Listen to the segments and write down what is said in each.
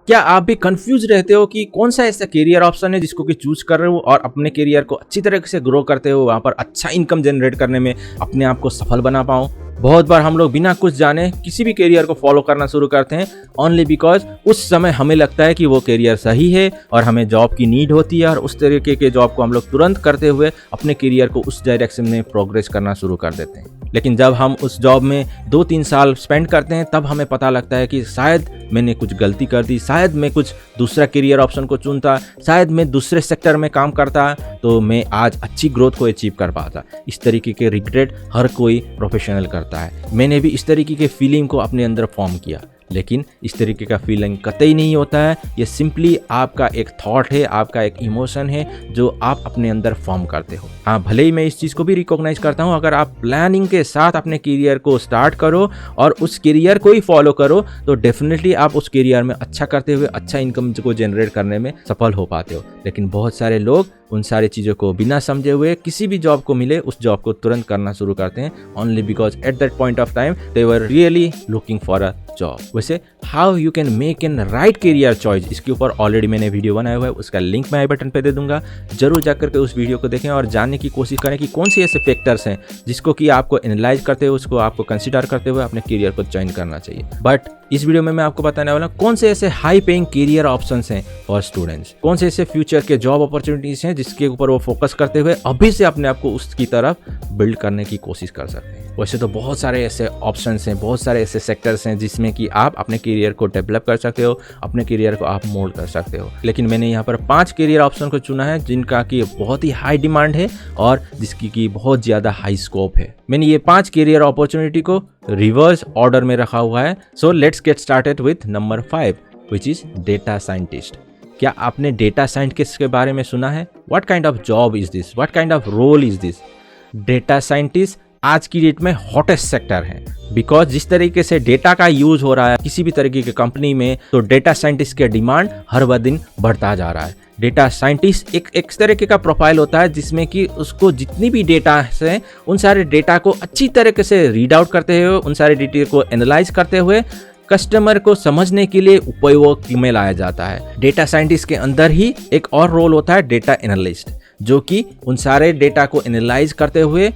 क्या आप भी कंफ्यूज रहते हो कि कौन सा ऐसा करियर ऑप्शन है जिसको कि चूज कर रहे हो और अपने करियर को अच्छी तरह से ग्रो करते हो, वहाँ पर अच्छा इनकम जनरेट करने में अपने आप को सफल बना पाओ। बहुत बार हम लोग बिना कुछ जाने किसी भी करियर को फॉलो करना शुरू करते हैं ओनली बिकॉज उस समय हमें लगता है कि वो करियर सही है और हमें जॉब की नीड होती है, और उस तरीके के जॉब को हम लोग तुरंत करते हुए अपने करियर को उस डायरेक्शन में प्रोग्रेस करना शुरू कर देते हैं। लेकिन जब हम उस जॉब में 2-3 साल स्पेंड करते हैं तब हमें पता लगता है कि शायद मैंने कुछ गलती कर दी, शायद मैं कुछ दूसरा करियर ऑप्शन को चुनता, शायद मैं दूसरे सेक्टर में काम करता तो मैं आज अच्छी ग्रोथ को अचीव कर पाता। इस तरीके के रिग्रेट हर कोई प्रोफेशनल करता है। मैंने भी इस तरीके के फीलिंग को अपने अंदर फॉर्म किया, लेकिन इस तरीके का फीलिंग कतई नहीं होता है। ये सिंपली आपका एक थॉट है, आपका एक इमोशन है जो आप अपने अंदर फॉर्म करते हो। हाँ, भले ही मैं इस चीज़ को भी रिकॉग्नाइज करता हूँ, अगर आप प्लानिंग के साथ अपने करियर को स्टार्ट करो और उस करियर को ही फॉलो करो तो डेफिनेटली आप उस करियर में अच्छा करते हुए अच्छा इनकम को जनरेट करने में सफल हो पाते हो। लेकिन बहुत सारे लोग उन सारी चीज़ों को बिना समझे हुए किसी भी जॉब को मिले उस जॉब को तुरंत करना शुरू करते हैं only because at that point of time they were really looking for a job. वैसे how you can make an right career choice, इसके ऊपर ऑलरेडी मैंने वीडियो बनाया हुआ है, उसका लिंक मैं आई बटन पे दे दूंगा। जरूर जाकर के उस वीडियो को देखें और जानने की कोशिश करें कि कौन से ऐसे फैक्टर्स हैं जिसको कि आपको एनालाइज करते हुए, उसको आपको कंसिडर करते हुए अपने करियर को ज्वाइन करना चाहिए। बट इस वीडियो में मैं आपको बताने वाला हूं कौन से ऐसे हाई पेइंग करियर ऑप्शंस हैं फॉर स्टूडेंट्स, कौन से ऐसे फ्यूचर के जॉब अपॉर्चुनिटीज हैं जिसके ऊपर वो फोकस करते हुए अभी से अपने आप को उसकी तरफ बिल्ड करने की कोशिश कर सकते हैं। वैसे तो बहुत सारे ऐसे ऑप्शंस हैं, बहुत सारे ऐसे सेक्टर्स हैं जिसमें कि आप अपने करियर को डेवलप कर सकते हो, अपने करियर को आप मोल्ड कर सकते हो। लेकिन मैंने यहाँ पर 5 करियर ऑप्शन को चुना है जिनका कि बहुत ही हाई डिमांड है और जिसकी की बहुत ज़्यादा हाई स्कोप है। मैंने ये 5 करियर अपॉर्चुनिटी को रिवर्स ऑर्डर में रखा हुआ है। So let's get started with number 5 which is data scientist. क्या आपने डेटा साइंटिस्ट के बारे में सुना है? What kind of job is this, what kind of role is this? Data scientist आज की डेट में हॉटेस्ट सेक्टर है बिकॉज जिस तरीके से डेटा का यूज हो रहा है किसी भी तरीके की कंपनी में, तो डेटा साइंटिस्ट के डिमांड हर वह दिन बढ़ता जा रहा है। डेटा साइंटिस्ट एक तरीके का प्रोफाइल होता है जिसमें कि उसको जितनी भी डेटा है उन सारे डेटा को अच्छी तरीके से रीड आउट करते हुए, उन सारे डेटा को एनालाइज करते हुए कस्टमर को समझने के लिए उपयोग में लाया जाता है। डेटा साइंटिस्ट के अंदर ही एक और रोल होता है डेटा एनालिस्ट, जो कि उन सारे डेटा को एनालाइज करते हुए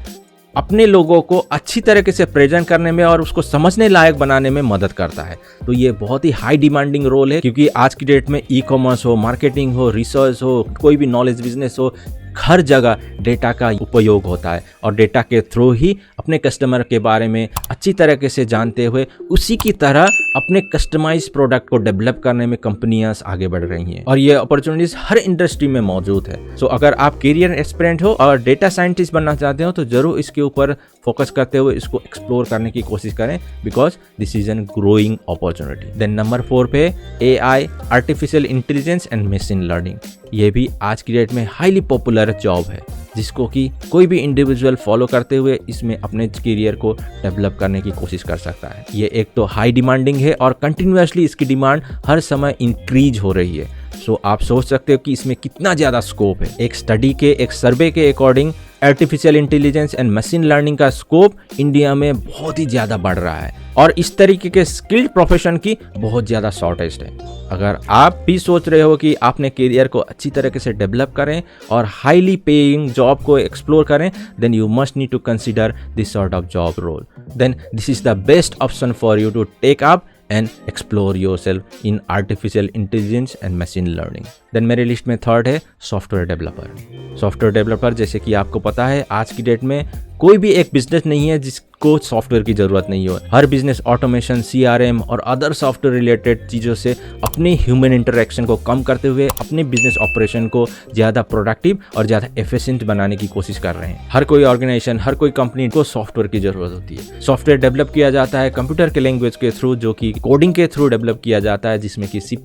अपने लोगों को अच्छी तरीके से प्रेजेंट करने में और उसको समझने लायक बनाने में मदद करता है। तो ये बहुत ही हाई डिमांडिंग रोल है क्योंकि आज की डेट में ई कॉमर्स हो, मार्केटिंग हो, रिसर्च हो, कोई भी नॉलेज बिजनेस हो, हर जगह डेटा का उपयोग होता है और डेटा के थ्रू ही अपने कस्टमर के बारे में अच्छी तरीके से जानते हुए उसी की तरह अपने कस्टमाइज प्रोडक्ट को डेवलप करने में कंपनियां आगे बढ़ रही हैं और ये अपॉर्चुनिटीज हर इंडस्ट्री में मौजूद है। सो अगर आप करियर एस्पिरेंट हो और डेटा साइंटिस्ट बनना चाहते हो तो जरूर इसके ऊपर फोकस करते हुए इसको एक्सप्लोर करने की कोशिश करें because this is an growing opportunity. Then number 4 पे AI, artificial intelligence and machine learning. ये भी आज की डेट में हाईली पॉपुलर जॉब है जिसको कि कोई भी इंडिविजुअल फॉलो करते हुए इसमें अपने करियर को डेवलप करने की कोशिश कर सकता है। ये एक तो हाई डिमांडिंग है और कंटिन्यूसली इसकी डिमांड हर समय इंक्रीज हो रही है। सो आप सोच सकते हो कि इसमें कितना ज़्यादा स्कोप है। एक स्टडी के, एक सर्वे के according artificial intelligence and machine learning का स्कोप इंडिया में बहुत ही ज़्यादा बढ़ रहा है और इस तरीके के स्किल्ड प्रोफेशन की बहुत ज़्यादा शॉर्टेज है। अगर आप भी सोच रहे हो कि आपने करियर को अच्छी तरीके से डेवलप करें और हाईली पेइंग जॉब को एक्सप्लोर करें, then you must need to consider this sort of job role. Then this is the best option for you to take up and explore yourself in artificial intelligence and machine learning. देन मेरे list में 3rd है software developer. Software developer जैसे कि आपको पता है आज की डेट में कोई भी एक बिजनेस नहीं है जिसको सॉफ्टवेयर की जरूरत नहीं हो। हर बिजनेस ऑटोमेशन, CRM और अदर सॉफ्टवेयर रिलेटेड चीज़ों से अपने ह्यूमन इंटरेक्शन को कम करते हुए अपने बिजनेस ऑपरेशन को ज़्यादा प्रोडक्टिव और ज़्यादा एफिशिएंट बनाने की कोशिश कर रहे हैं। हर कोई ऑर्गेनाइजेशन, हर कोई कंपनी को सॉफ्टवेयर की जरूरत होती है। सॉफ्टवेयर डेवलप किया जाता है कंप्यूटर के लैंग्वेज के थ्रू, जो कि कोडिंग के थ्रू डेवलप किया जाता है जिसमें कि C++,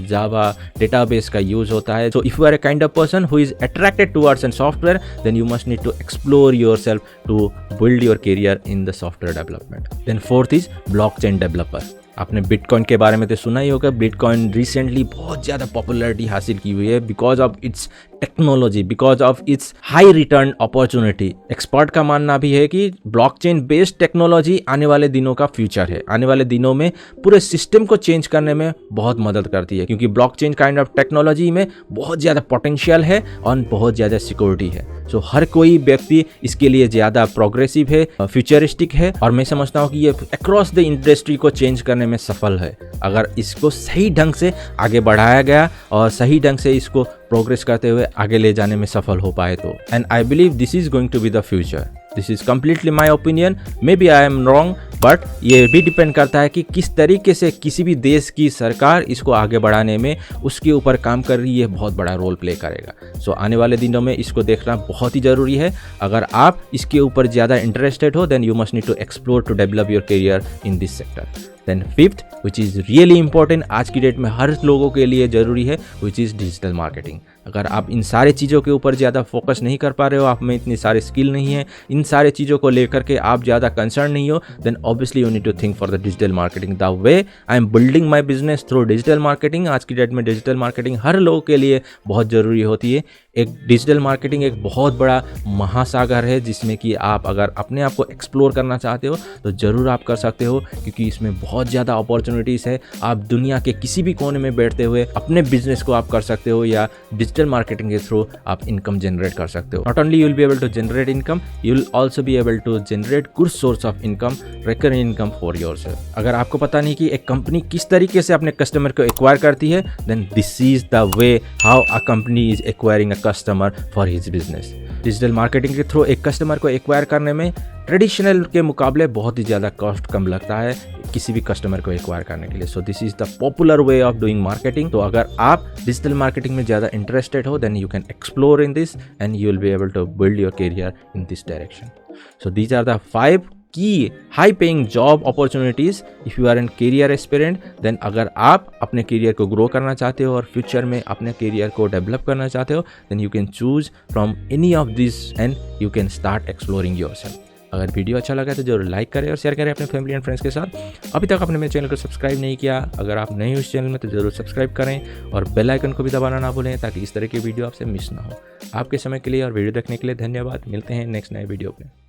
जावा, डेटाबेस का यूज होता है। So if you are a kind of person who is attracted towards an software, then you must need to explore yourself to build your career in the software development. Then 4th is blockchain developer. आपने bitcoin के बारे में तो सुना ही होगा। Bitcoin recently बहुत ज़्यादा popularity हासिल की हुई है because of its technology, because of its high return opportunity. Expert का मानना भी है कि ब्लॉकचेन बेस्ड टेक्नोलॉजी आने वाले दिनों का फ्यूचर है। आने वाले दिनों में पूरे सिस्टम को चेंज करने में बहुत मदद करती है, क्योंकि ब्लॉकचेन काइंड ऑफ टेक्नोलॉजी में बहुत ज़्यादा पोटेंशियल है और बहुत ज़्यादा सिक्योरिटी है। सो हर कोई व्यक्ति इसके लिए ज़्यादा प्रोग्रेसिव है, फ्यूचरिस्टिक है, और मैं समझता हूँ कि ये अक्रॉस द इंडस्ट्री को चेंज करने में सफल है अगर इसको सही ढंग से आगे बढ़ाया गया और सही ढंग से इसको प्रोग्रेस करते हुए आगे ले जाने में सफल हो पाए तो। And I believe this is going to be the future. This is completely my opinion, may be I am wrong, but ये भी डिपेंड करता है कि किस तरीके से किसी भी देश की सरकार इसको आगे बढ़ाने में उसके ऊपर काम कर रही है, बहुत बड़ा रोल प्ले करेगा। सो आने वाले दिनों में इसको देखना बहुत ही ज़रूरी है। अगर आप इसके ऊपर ज़्यादा इंटरेस्टेड हो, then you must need to explore to develop your career in this sector. Then fifth, which is really important, आज की डेट में हर लोगों के लिए ज़रूरी है, विच इज़ डिजिटल मार्केटिंग। अगर आप इन सारे चीज़ों के ऊपर ज़्यादा फोकस नहीं कर पा रहे हो, आप में इतनी सारे स्किल नहीं है, इन सारे चीज़ों को लेकर के आप ज़्यादा कंसर्न नहीं हो, then obviously you need to think for the digital marketing. The way I am building my business through digital marketing. आज की डेट में डिजिटल मार्केटिंग हर लोगों के लिए बहुत ज़रूरी होती है। एक डिजिटल मार्केटिंग एक बहुत बड़ा महासागर है जिसमें कि आप अगर अपने आप को एक्सप्लोर करना चाहते हो तो ज़रूर आप कर सकते हो, क्योंकि इसमें बहुत ज़्यादा अपॉर्चुनिटीज़ है। आप दुनिया के किसी भी कोने में बैठते हुए अपने बिजनेस को आप कर सकते हो, या डिजिटल मार्केटिंग के थ्रू आप इनकम जनरेट कर सकते हो। Not only you will be able to generate income, you will also be able to generate good source of income, recurring income for yourself. अगर आपको पता नहीं कि एक कंपनी किस तरीके से अपने कस्टमर को एक्वायर करती है, then this is the way how a company is acquiring a customer for his business. Digital marketing के थ्रू एक कस्टमर को एक्वायर करने में ट्रेडिशनल के मुकाबले बहुत ही ज़्यादा कॉस्ट कम लगता है किसी भी कस्टमर को एक्वायर करने के लिए। So this is the popular way of doing marketing. तो अगर आप डिजिटल मार्केटिंग में ज़्यादा इंटरेस्टेड हो, then you can explore in this and you will be able to build your career in this direction. So these are the 5 key high paying job opportunities if you are an career aspirant. देन अगर आप अपने career को grow करना चाहते हो और future में अपने करियर को डेवलप करना चाहते हो, then you can choose from any of this and you can start exploring yourself. अगर वीडियो अच्छा लगा तो जरूर लाइक करें और शेयर करें अपने फैमिली एंड फ्रेंड्स के साथ। अभी तक आपने मेरे चैनल को सब्सक्राइब नहीं किया, अगर आप नए हो इस चैनल में तो जरूर सब्सक्राइब करें और बेल आइकन को भी दबाना ना भूलें, ताकि इस तरह की वीडियो आपसे मिस ना हो। आपके समय के लिए और वीडियो देखने के लिए धन्यवाद। मिलते हैं नेक्स्ट नए वीडियो पे।